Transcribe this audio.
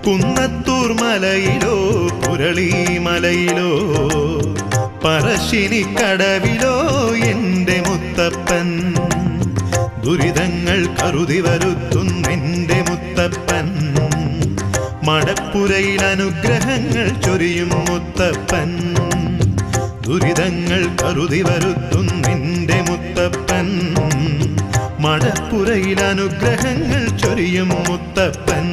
കുന്നത്തൂർ മലയിലോ പുരളിമലയിലോ പറശ്ശിനിക്കടവിലോ എൻ്റെ മുത്തപ്പൻ ദുരിതങ്ങൾ കരുതി വരുത്തുന്നെൻ്റെ മുത്തപ്പൻ മടപ്പുരയിൽ അനുഗ്രഹങ്ങൾ ചൊരിയും മുത്തപ്പൻ ദുരിതങ്ങൾ കരുതി വരുത്തുന്നെൻ്റെ മുത്തപ്പൻ മടപ്പുരയിൽ അനുഗ്രഹങ്ങൾ ചൊരിയും മുത്തപ്പൻ